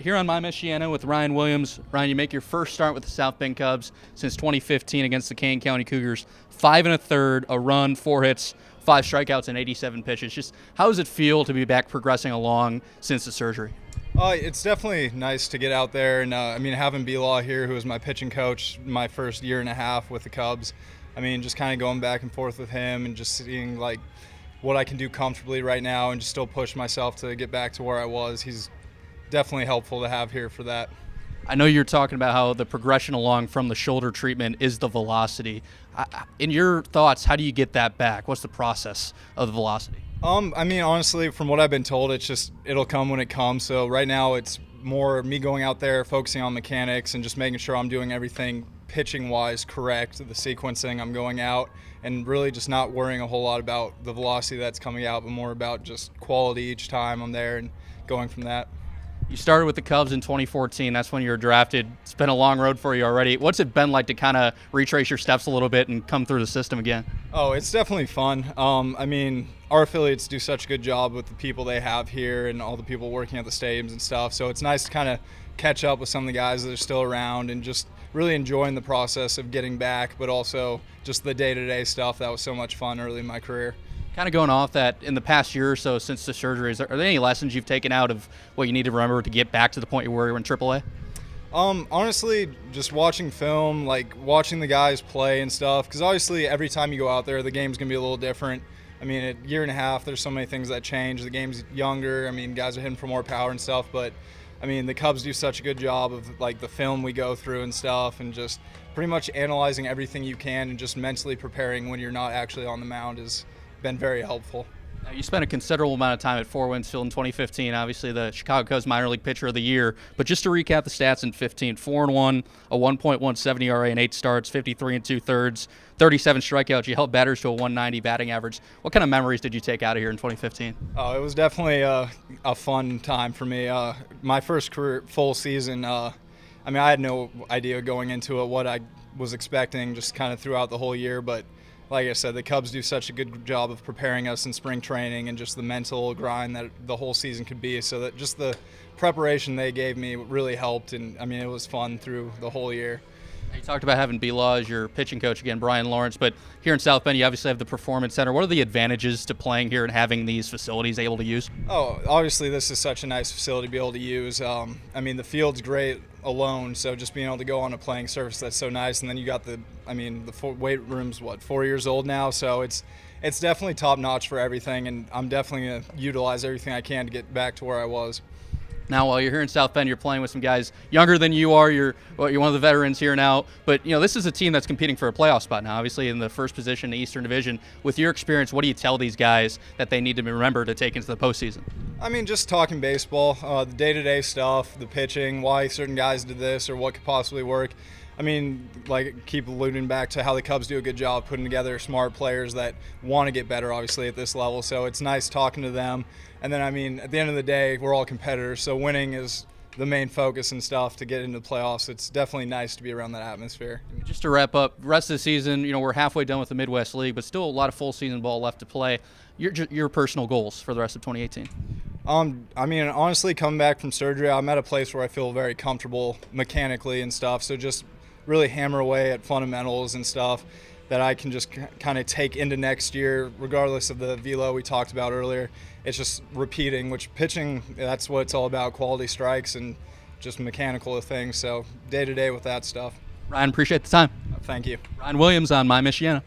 here on My Michiana with Ryan Williams. Ryan, you make your first start with the South Bend Cubs since 2015 against the Kane County Cougars. 5 1/3, a run, 4 hits, 5 strikeouts, and 87 pitches. Just how does it feel to be back progressing along since the surgery? It's definitely nice to get out there, and having B-Law here, who was my pitching coach my first year and a half with the Cubs. Just kind of going back and forth with him and just seeing like what I can do comfortably right now and just still push myself to get back to where I was. He's definitely helpful to have here for that. I know you're talking about how the progression along from the shoulder treatment is the velocity. In your thoughts, how do you get that back? What's the process of the velocity? Honestly, from what I've been told, it'll come when it comes. So right now it's more me going out there, focusing on mechanics and just making sure I'm doing everything pitching-wise correct, the sequencing I'm going out, and really just not worrying a whole lot about the velocity that's coming out, but more about just quality each time I'm there and going from that. You started with the Cubs in 2014. That's when you were drafted. It's been a long road for you already. What's it been like to kind of retrace your steps a little bit and come through the system again? Oh, it's definitely fun. Our affiliates do such a good job with the people they have here and all the people working at the stadiums and stuff. So it's nice to kind of catch up with some of the guys that are still around and just really enjoying the process of getting back, but also just the day-to-day stuff. That was so much fun early in my career. Kind of going off that, in the past year or so since the surgery, are there any lessons you've taken out of what you need to remember to get back to the point where you're in AAA? Honestly, just watching film, like watching the guys play and stuff, because obviously every time you go out there, the game's going to be a little different. A year and a half, there's so many things that change. The game's younger. Guys are hitting for more power and stuff, but the Cubs do such a good job of like the film we go through and stuff, and just pretty much analyzing everything you can and just mentally preparing when you're not actually on the mound has been very helpful. Now, you spent a considerable amount of time at Four Winds Field in 2015, obviously the Chicago Cubs minor league pitcher of the year. But just to recap the stats in 15, 4-1, a 1.17 ERA in 8 starts, 53 2/3, 37 strikeouts. You held batters to a 190 batting average. What kind of memories did you take out of here in 2015? Oh, it was definitely a fun time for me. My first career full season, I had no idea going into it what I was expecting just kind of throughout the whole year, but like I said, the Cubs do such a good job of preparing us in spring training and just the mental grind that the whole season could be, so that just the preparation they gave me really helped, and it was fun through the whole year. You talked about having B-Law as your pitching coach again, Brian Lawrence, but here in South Bend you obviously have the Performance Center. What are the advantages to playing here and having these facilities able to use? Oh, obviously this is such a nice facility to be able to use. The field's great alone, so just being able to go on a playing surface, that's so nice. And then you got the weight room's 4 years old now, so it's definitely top notch for everything, and I'm definitely going to utilize everything I can to get back to where I was. Now, while you're here in South Bend, you're playing with some guys younger than you are. You're one of the veterans here now. But, this is a team that's competing for a playoff spot now, obviously in the first position in the Eastern Division. With your experience, what do you tell these guys that they need to remember to take into the postseason? Just talking baseball, the day-to-day stuff, the pitching, why certain guys did this or what could possibly work. Keep alluding back to how the Cubs do a good job putting together smart players that want to get better, obviously, at this level. So it's nice talking to them. And then, at the end of the day, we're all competitors, so winning is the main focus and stuff to get into the playoffs. It's definitely nice to be around that atmosphere. Just to wrap up, rest of the season, we're halfway done with the Midwest League, but still a lot of full season ball left to play. Your personal goals for the rest of 2018? Honestly, coming back from surgery, I'm at a place where I feel very comfortable mechanically and stuff, so just really hammer away at fundamentals and stuff that I can just kind of take into next year, regardless of the velo we talked about earlier. It's just repeating, which pitching, that's what it's all about, quality strikes and just mechanical things. So day to day with that stuff. Ryan, appreciate the time. Thank you. Ryan Williams on My Michiana.